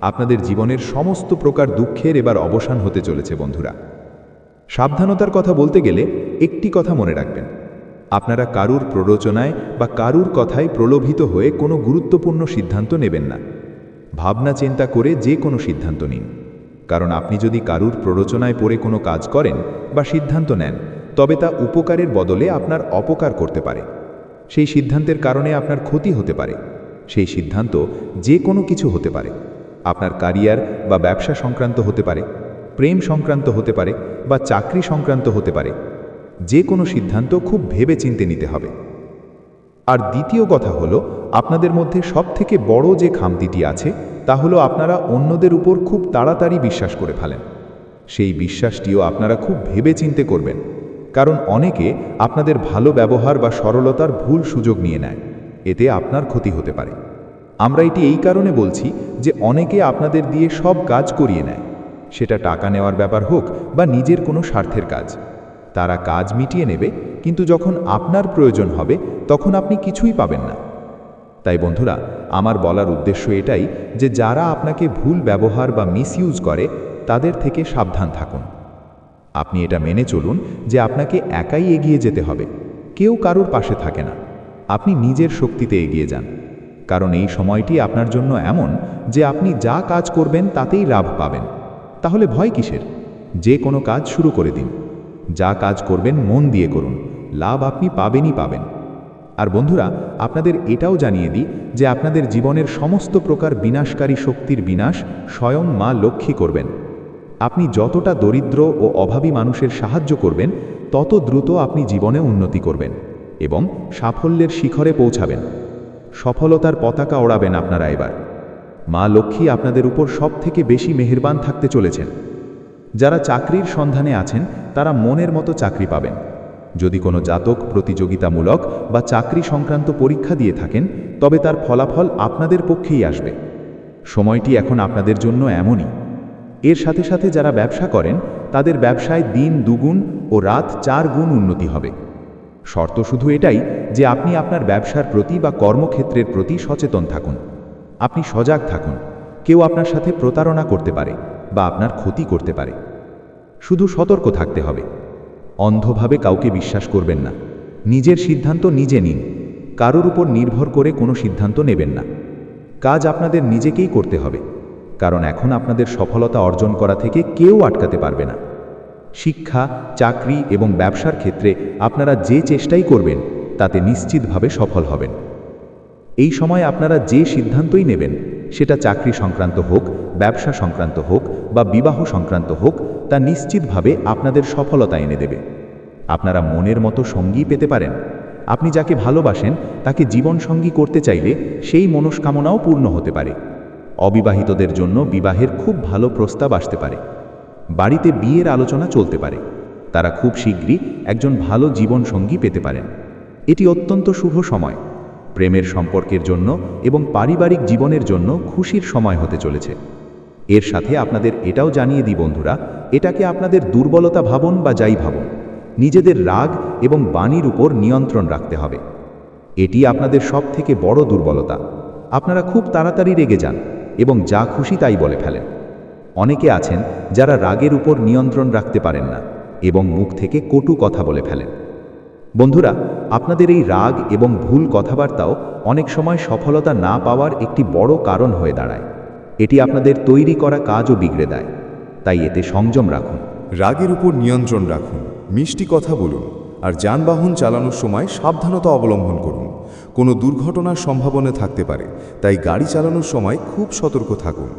আপনাদের জীবনের সমস্ত প্রকার দুঃখের এবার অবসান হতে চলেছে বন্ধুরা। সাবধানতার কথা বলতে গেলে একটি কথা মনে রাখবেন, আপনারা কারুর প্ররোচনায় বা কারুর কথায় প্রলোভিত হয়ে কোনো গুরুত্বপূর্ণ সিদ্ধান্ত নেবেন না। ভাবনা চিন্তা করে যে কোনো সিদ্ধান্ত নিন, কারণ আপনি যদি কারুর প্ররোচনায় পড়ে কোনো কাজ করেন বা সিদ্ধান্ত নেন, তবে তা উপকারের বদলে আপনার অপকার করতে পারে। সেই সিদ্ধান্তের কারণে আপনার ক্ষতি হতে পারে। সেই সিদ্ধান্ত যে কোনো কিছু হতে পারে। আপনার ক্যারিয়ার বা ব্যবসা সংক্রান্ত হতে পারে, প্রেম সংক্রান্ত হতে পারে বা চাকরি সংক্রান্ত হতে পারে। যে কোনো সিদ্ধান্ত খুব ভেবেচিন্তে নিতে হবে। আর দ্বিতীয় কথা হলো, আপনাদের মধ্যে সবথেকে বড় যে খামতিটি আছে তা হলো আপনারা অন্যদের উপর খুব তাড়াতাড়ি বিশ্বাস করে ফেলেন। সেই বিশ্বাসটিও আপনারা খুব ভেবেচিন্তে করবেন, কারণ অনেকে আপনাদের ভালো ব্যবহার বা সরলতার ভুল সুযোগ নিয়ে নেয়। এতে আপনার ক্ষতি হতে পারে। আমরা এটি এই কারণে বলছি যে অনেকে আপনাদের দিয়ে সব কাজ করিয়ে নেয়, সেটা টাকা নেওয়ার ব্যাপার হোক বা নিজের কোনো স্বার্থের কাজ। তারা কাজ মিটিয়ে নেবে, কিন্তু যখন আপনার প্রয়োজন হবে তখন আপনি কিছুই পাবেন না। তাই বন্ধুরা, আমার বলার উদ্দেশ্য এটাই যে যারা আপনাকে ভুল ব্যবহার বা মিসইউজ করে তাদের থেকে সাবধান থাকুন। আপনি এটা মেনে চলুন যে আপনাকে একাই এগিয়ে যেতে হবে, কেউ কারুর পাশে থাকে না। আপনি নিজের শক্তিতে এগিয়ে যান, কারণ এই সময়টি আপনার জন্য এমন যে আপনি যা কাজ করবেন তাতেই লাভ পাবেন। তাহলে ভয় কিসের? যে কোনো কাজ শুরু করে দিন। যা কাজ করবেন মন দিয়ে করুন, লাভ আপনি পাবেনই পাবেন। আর বন্ধুরা, আপনাদের এটাও জানিয়ে দিই যে আপনাদের জীবনের সমস্ত প্রকার বিনাশকারী শক্তির বিনাশ স্বয়ং মা লক্ষ্মী করবেন। আপনি যতটা দরিদ্র ও অভাবী মানুষের সাহায্য করবেন, তত দ্রুত আপনি জীবনে উন্নতি করবেন এবং সাফল্যের শিখরে পৌঁছাবেন। সফলতার পতাকা ওড়াবেন আপনারা এবার। মা লক্ষ্মী আপনাদের উপর সবথেকে বেশি মেহেরবান থাকতে চলেছেন। যারা চাকরির সন্ধানে আছেন তারা মনের মতো চাকরি পাবেন। যদি কোনো জাতক প্রতিযোগিতামূলক বা চাকরি সংক্রান্ত পরীক্ষা দিয়ে থাকেন, তবে তার ফলাফল আপনাদের পক্ষেই আসবে। সময়টি এখন আপনাদের জন্য এমনই। এর সাথে সাথে যারা ব্যবসা করেন তাদের ব্যবসায় দিন দুগুণ ও রাত 4 গুণ উন্নতি হবে। শর্ত শুধু এটাই যে আপনি আপনার ব্যবসার প্রতি বা কর্মক্ষেত্রের প্রতি সচেতন থাকুন। আপনি সজাগ থাকুন। কেউ আপনার সাথে প্রতারণা করতে পারে বা আপনার ক্ষতি করতে পারে। শুধু সতর্ক থাকতে হবে। অন্ধভাবে কাউকে বিশ্বাস করবেন না। নিজের সিদ্ধান্ত নিজে নিন। কারোর উপর নির্ভর করে কোনো সিদ্ধান্ত নেবেন না। কাজ আপনাদের নিজেকেই করতে হবে, কারণ এখন আপনাদের সফলতা অর্জন করা থেকে কেউ আটকাতে পারবে না। শিক্ষা, চাকরি এবং ব্যবসার ক্ষেত্রে আপনারা যে চেষ্টাই করবেন তাতে নিশ্চিতভাবে সফল হবেন। এই সময় আপনারা যে সিদ্ধান্তই নেবেন, সেটা চাকরি সংক্রান্ত হোক, ব্যবসা সংক্রান্ত হোক বা বিবাহ সংক্রান্ত হোক, তা নিশ্চিতভাবে আপনাদের সফলতা এনে দেবে। আপনারা মনের মতো সঙ্গী পেতে পারেন। আপনি যাকে ভালোবাসেন তাকে জীবনসঙ্গী করতে চাইলে সেই মনস্কামনাও পূর্ণ হতে পারে। অবিবাহিতদের জন্য বিবাহের খুব ভালো প্রস্তাব আসতে পারে। বাড়িতে বিয়ের আলোচনা চলতে পারে। তারা খুব শীঘ্রই একজন ভালো জীবনসঙ্গী পেতে পারেন। এটি অত্যন্ত শুভ সময়। প্রেমের সম্পর্কের জন্য এবং পারিবারিক জীবনের জন্য খুশির সময় হতে চলেছে। এর সাথে আপনাদের এটাও জানিয়ে দিই বন্ধুরা, এটাকে আপনাদের দুর্বলতা ভাবুন বা যাই ভাবুন, নিজেদের রাগ এবং বাণীর উপর নিয়ন্ত্রণ রাখতে হবে। এটি আপনাদের সবথেকে বড় দুর্বলতা। আপনারা খুব তাড়াতাড়ি রেগে যান এবং যা খুশি তাই বলে ফেলেন। অনেকে আছেন যারা রাগের উপর নিয়ন্ত্রণ রাখতে পারেন না এবং মুখ থেকে কটু কথা বলে ফেলেন। বন্ধুরা, আপনাদের এই রাগ এবং ভুল কথাবার্তাও অনেক সময় সফলতা না পাওয়ার একটি বড় কারণ হয়ে দাঁড়ায়। এটি আপনাদের তৈরি করা কাজও বিগড়ে দেয়। তাই এতে সংযম রাখুন। রাগের উপর নিয়ন্ত্রণ রাখুন, মিষ্টি কথা বলুন, আর যানবাহন চালানোর সময় সাবধানতা অবলম্বন করুন। কোনো দুর্ঘটনার সম্ভাবনা থাকতে পারে, তাই গাড়ি চালানোর সময় খুব সতর্ক থাকুন।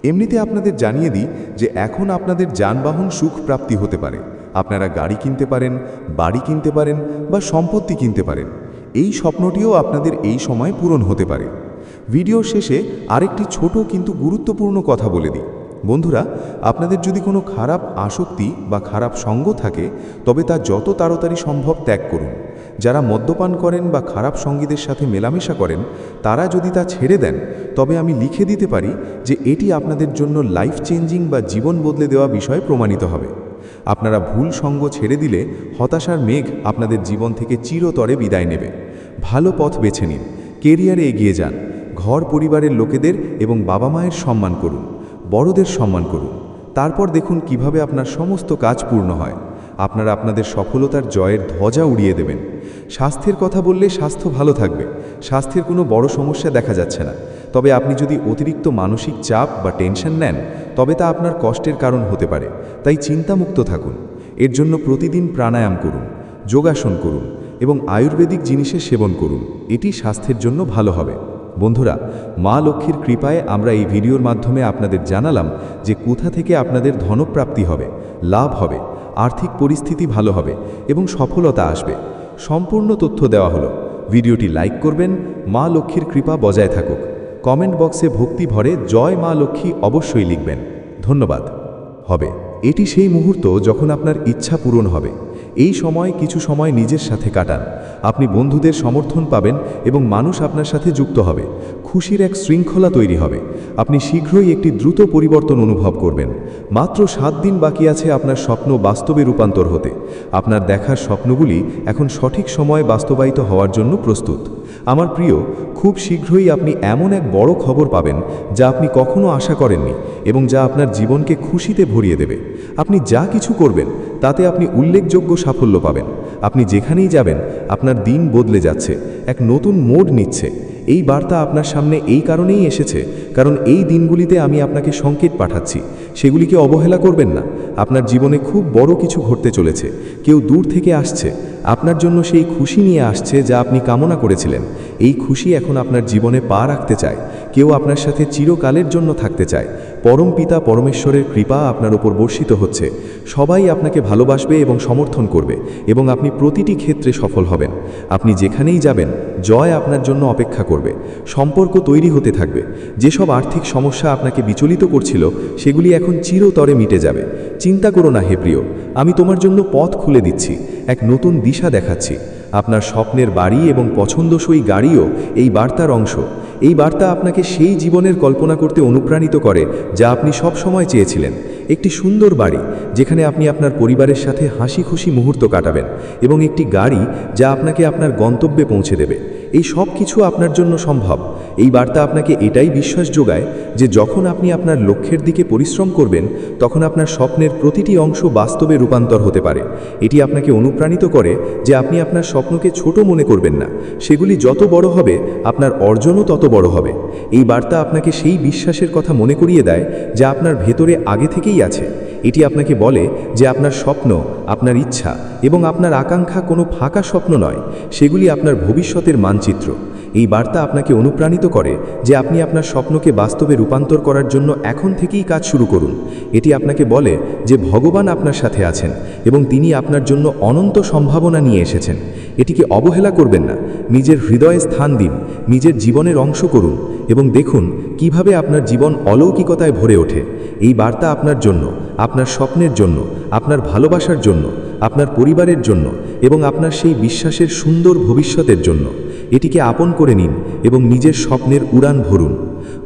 এমনিতে আপনাদের জানিয়ে দিই যে এখন আপনাদের যানবাহন সুখ প্রাপ্তি হতে পারে। আপনারা গাড়ি কিনতে পারেন, বাড়ি কিনতে পারেন বা সম্পত্তি কিনতে পারেন। এই স্বপ্নটিও আপনাদের এই সময় পূরণ হতে পারে। ভিডিও শেষে আরেকটি ছোট কিন্তু গুরুত্বপূর্ণ কথা বলে দিই। বন্ধুরা, আপনাদের যদি কোনো খারাপ আসক্তি বা খারাপ সঙ্গ থাকে, তবে তা যত তাড়াতাড়ি সম্ভব ত্যাগ করুন। যারা মদ্যপান করেন বা খারাপ সঙ্গীদের সাথে মেলামেশা করেন, তারা যদি তা ছেড়ে দেন, তবে আমি লিখে দিতে পারি যে এটি আপনাদের জন্য লাইফ চেঞ্জিং বা জীবন বদলে দেওয়া বিষয়ে প্রমাণিত হবে। আপনারা ভুল সঙ্গ ছেড়ে দিলে হতাশার মেঘ আপনাদের জীবন থেকে চিরতরে বিদায় নেবে। ভালো পথ বেছে নিন, কেরিয়ারে এগিয়ে যান, ঘর পরিবারের লোকেদের এবং বাবা মায়ের সম্মান করুন, বড়দের সম্মান করুন। তারপর দেখুন কিভাবে আপনার সমস্ত কাজ পূর্ণ হয়। আপনারা আপনাদের সফলতার জয়ের ধ্বজা উড়িয়ে দেবেন। স্বাস্থ্যের কথা বললে স্বাস্থ্য ভালো থাকবে। স্বাস্থ্যের কোনো বড় সমস্যা দেখা যাচ্ছে না। তবে আপনি যদি অতিরিক্ত মানসিক চাপ বা টেনশন নেন, তবে তা আপনার কষ্টের কারণ হতে পারে। তাই চিন্তামুক্ত থাকুন। এর জন্য প্রতিদিন প্রাণায়াম করুন, যোগাসন করুন এবং আয়ুর্বেদিক জিনিসের সেবন করুন। এটি স্বাস্থ্যের জন্য ভালো হবে। বন্ধুরা, মা লক্ষ্মীর কৃপায় আমরা এই ভিডিওর মাধ্যমে আপনাদের জানালাম যে কোথা থেকে আপনাদের ধনপ্রাপ্তি হবে, লাভ হবে, আর্থিক পরিস্থিতি ভালো হবে এবং সফলতা আসবে। সম্পূর্ণ তথ্য দেওয়া হলো। ভিডিওটি লাইক করবেন। মা লক্ষ্মীর কৃপা বজায় থাকুক। কমেন্ট বক্সে ভক্তি ভরে জয় মা লক্ষ্মী অবশ্যই লিখবেন। ধন্যবাদ। হবে এটি সেই মুহূর্ত যখন আপনার ইচ্ছা পূরণ হবে। এই সময় কিছু সময় নিজের সাথে কাটান। আপনি বন্ধুদের সমর্থন পাবেন এবং মানুষ আপনার সাথে যুক্ত হবে। খুশির এক শৃঙ্খলা তৈরি হবে। আপনি শীঘ্রই একটি দ্রুত পরিবর্তন অনুভব করবেন। মাত্র 7 দিন বাকি আছে আপনার স্বপ্ন বাস্তবে রূপান্তর হতে। আপনার দেখার স্বপ্নগুলি এখন সঠিক সময়ে বাস্তবায়িত হওয়ার জন্য প্রস্তুত। আমার প্রিয়, খুব শীঘ্রই আপনি এমন এক বড় খবর পাবেন যা আপনি কখনো আশা করেননি এবং যা আপনার জীবনকে খুশিতে ভরিয়ে দেবে। আপনি যা কিছু করবেন তাতে আপনি উল্লেখযোগ্য সাফল্য পাবেন। আপনি যেখানেই যাবেন আপনার দিন বদলে যাচ্ছে, এক নতুন মোড় নিচ্ছে। এই বার্তা আপনার সামনে এই কারণেই এসেছে কারণ এই দিনগুলিতে আমি আপনাকে সংকেত পাঠাচ্ছি। সেগুলিকে অবহেলা করবেন না। আপনার জীবনে খুব বড় কিছু ঘটতে চলেছে। কেউ দূর থেকে আসছে, আপনার জন্য সেই খুশি নিয়ে আসছে যা আপনি কামনা করেছিলেন। এই খুশি এখন আপনার জীবনে পা রাখতে চায়। কেউ আপনার সাথে চিরকালের জন্য থাকতে চায়। পরম পিতা পরমেশ্বরের কৃপা আপনার উপর বর্ষিত হচ্ছে। সবাই আপনাকে ভালোবাসবে এবং সমর্থন করবে এবং আপনি প্রতিটি ক্ষেত্রে সফল হবেন। আপনি যেখানেই যাবেন জয় আপনার জন্য অপেক্ষা করবে। সম্পর্ক তৈরি হতে থাকবে। যেসব আর্থিক সমস্যা আপনাকে বিচলিত করছিল সেগুলি এখন চিরতরে মিটে যাবে। চিন্তা করো না হে প্রিয়, আমি তোমার জন্য পথ খুলে দিচ্ছি, এক নতুন দিশা দেখাচ্ছি। আপনার স্বপ্নের বাড়ি এবং পছন্দসই গাড়িও এই বার্তার অংশ। এই বার্তা আপনাকে সেই জীবনের কল্পনা করতে অনুপ্রাণিত করে যা আপনি সব সময় চেয়েছিলেন। একটি সুন্দর বাড়ি যেখানে আপনি আপনার পরিবারের সাথে হাসি খুশি মুহূর্ত কাটাবেন এবং একটি গাড়ি যা আপনাকে আপনার গন্তব্যে পৌঁছে দেবে। এই সব কিছু আপনার জন্য সম্ভব। এই বার্তা আপনাকে এটাই বিশ্বাস যোগায় যে যখন আপনি আপনার লক্ষ্যের দিকে পরিশ্রম করবেন তখন আপনার স্বপ্নের প্রতিটি অংশ বাস্তবে রূপান্তর হতে পারে। এটি আপনাকে অনুপ্রাণিত করে যে আপনি আপনার স্বপ্নকে ছোট মনে করবেন না। সেগুলি যত বড় হবে আপনার অর্জনও তত বড় হবে। এই বার্তা আপনাকে সেই বিশ্বাসের কথা মনে করিয়ে দেয় যা আপনার ভেতরে আগে থেকেই আছে। এটি আপনাকে বলে যে আপনার স্বপ্ন, আপনার ইচ্ছা এবং আপনার আকাঙ্ক্ষা কোনো ফাঁকা স্বপ্ন নয়, সেগুলি আপনার ভবিষ্যতের মানচিত্র। এই বার্তা আপনাকে অনুপ্রাণিত করে যে আপনি আপনার স্বপ্নকে বাস্তবে রূপান্তর করার জন্য এখন থেকেই কাজ শুরু করুন। এটি আপনাকে বলে যে ভগবান আপনার সাথে আছেন এবং তিনি আপনার জন্য অনন্ত সম্ভাবনা নিয়ে এসেছেন। এটিকে অবহেলা করবেন না। নিজের হৃদয়ে স্থান দিন, নিজের জীবনের অংশ করুন এবং দেখুন কিভাবে আপনার জীবন অলৌকিকতায় ভরে ওঠে। এই বার্তা আপনার জন্য, আপনার স্বপ্নের জন্য, আপনার ভালোবাসার জন্য, আপনার পরিবারের জন্য এবং আপনার সেই বিশ্বাসের সুন্দর ভবিষ্যতের জন্য। এটিকে আপন করে নিন এবং নিজের স্বপ্নের উড়ান ভরুন।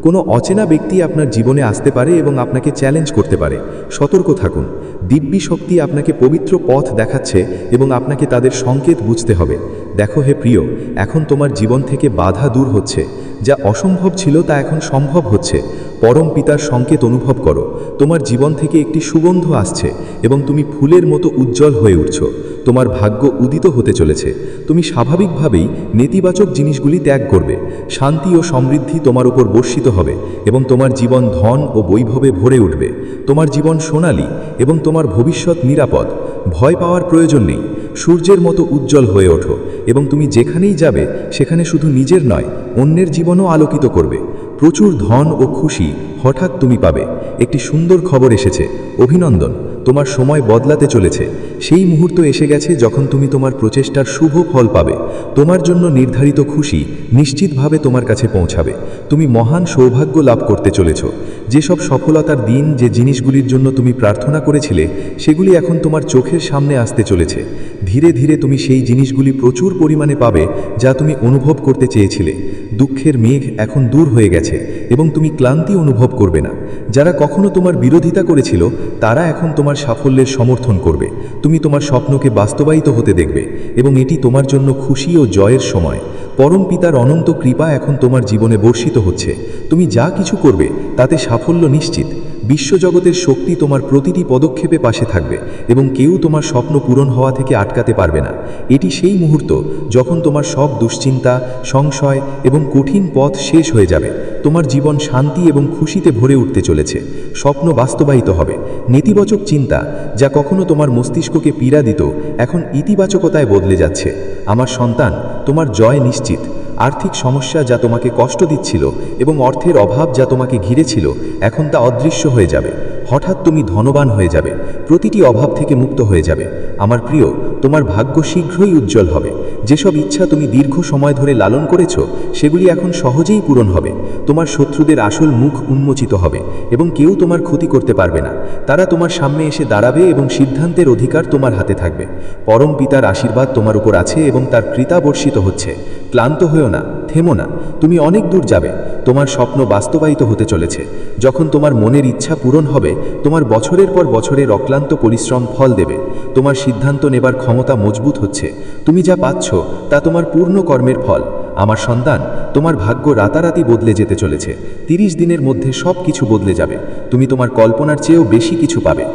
কোনো অচেনা ব্যক্তি আপনার জীবনে আসতে পারে এবং আপনাকে চ্যালেঞ্জ করতে পারে। সতর্ক থাকুন। দিব্যি শক্তি আপনাকে পবিত্র পথ দেখাচ্ছে এবং আপনাকে তাদের সংকেত বুঝতে হবে। দেখো হে প্রিয়, এখন তোমার জীবন থেকে বাধা দূর হচ্ছে, যা অসম্ভব ছিল তা এখন সম্ভব হচ্ছে। পরম পিতার সংকেত অনুভব করো, তোমার জীবন থেকে একটি সুগন্ধ আসছে এবং তুমি ফুলের মতো উজ্জ্বল হয়ে উঠছ। তোমার ভাগ্য উদিত হতে চলেছে। তুমি স্বাভাবিকভাবেই নেতিবাচক জিনিসগুলি ত্যাগ করবে। শান্তি ও সমৃদ্ধি তোমার উপর বর্ষিত হবে এবং তোমার জীবন ধন ও বৈভবে ভরে উঠবে। তোমার জীবন সোনালী এবং তোমার ভবিষ্যৎ নিরাপদ। ভয় পাওয়ার প্রয়োজন নেই। সূর্যের মতো উজ্জ্বল হয়ে ওঠো এবং তুমি যেখানেই যাবে সেখানে শুধু নিজের নয়, অন্যের জীবনও আলোকিত করবে। প্রচুর ধন ও খুশি হঠাৎ তুমি পাবে। একটি সুন্দর খবর এসেছে, অভিনন্দন, তোমার সময় বদলাতে চলেছে। সেই মুহূর্ত এসে গেছে যখন তুমি তোমার প্রচেষ্টার শুভ ফল পাবে। তোমার জন্য নির্ধারিত খুশি নিশ্চিতভাবে তোমার কাছে পৌঁছাবে। তুমি মহান সৌভাগ্য লাভ করতে চলেছ। যেসব সফলতার দিন, যে জিনিসগুলির জন্য তুমি প্রার্থনা করেছিলে, সেগুলি এখন তোমার চোখের সামনে আসতে চলেছে। ধীরে ধীরে তুমি সেই জিনিসগুলি প্রচুর পরিমাণে পাবে যা তুমি অনুভব করতে চেয়েছিলে। দুঃখের মেঘ এখন দূর হয়ে গেছে এবং তুমি ক্লান্তি অনুভব করবে না। যারা কখনো তোমার বিরোধিতা করেছিল তারা এখন তোমার সাফল্যের সমর্থন করবে। তুমি তোমার স্বপ্নকে বাস্তবায়িত হতে দেখবে এবং এটি তোমার জন্য খুশি ও জয়ের সময়। পরম পিতার অনন্ত কৃপা এখন তোমার জীবনে বর্ষিত হচ্ছে। তুমি যা কিছু করবে তাতে সাফল্য নিশ্চিত। বিশ্বজগতের শক্তি তোমার প্রতিটি পদক্ষেপে পাশে থাকবে এবং কেউ তোমার স্বপ্ন পূরণ হওয়া থেকে আটকাতে পারবে না। এটি সেই মুহূর্ত যখন তোমার সব দুশ্চিন্তা, সংশয় এবং কঠিন পথ শেষ হয়ে যাবে। তোমার জীবন শান্তি এবং খুশিতে ভরে উঠতে চলেছে। স্বপ্ন বাস্তবায়িত হবে। নেতিবাচক চিন্তা, যা কখনো তোমার মস্তিষ্ককে পীড়া দিত, এখন ইতিবাচকতায় বদলে যাচ্ছে। আমার সন্তান, তোমার জয় নিশ্চিত। আর্থিক সমস্যা যা তোমাকে কষ্ট দিচ্ছিল এবং অর্থের অভাব যা তোমাকে ঘিরেছিল, এখন তা অদৃশ্য হয়ে যাবে। হঠাৎ তুমি ধনবান হয়ে যাবে। প্রতিটি অভাব থেকে মুক্ত হয়ে যাবে। আমার প্রিয়, তোমার ভাগ্য শীঘ্রই উজ্জ্বল হবে। যেসব ইচ্ছা তুমি দীর্ঘ সময় ধরে লালন করেছ, সেগুলি এখন সহজেই পূরণ হবে। তোমার শত্রুদের আসল মুখ উন্মোচিত হবে এবং কেউ তোমার ক্ষতি করতে পারবে না। তারা তোমার সামনে এসে দাঁড়াবে এবং সিদ্ধান্তের অধিকার তোমার হাতে থাকবে। পরম পিতার আশীর্বাদ তোমার উপর আছে এবং তার কৃপা বর্ষিত হচ্ছে। ক্লান্ত হয়েও না, থেমো না। তুমি অনেক দূর যাবে। তোমার স্বপ্ন বাস্তবায়িত হতে চলেছে। যখন তোমার মনের ইচ্ছা পূরণ হবে, তোমার বছরের পর বছরের অক্লান্ত পরিশ্রম ফল দেবে। তোমার সিদ্ধান্ত নেবার ক্ষমতা মজবুত হচ্ছে। তুমি যা পাচ্ছ তা তোমার পূর্ণ কর্মের ফল। আমার সন্তান, তোমার ভাগ্য রাতারাতি বদলে যেতে চলেছে। 30 দিনের মধ্যে সব কিছু বদলে যাবে। তুমি তোমার কল্পনার চেয়েও বেশি কিছু পাবে।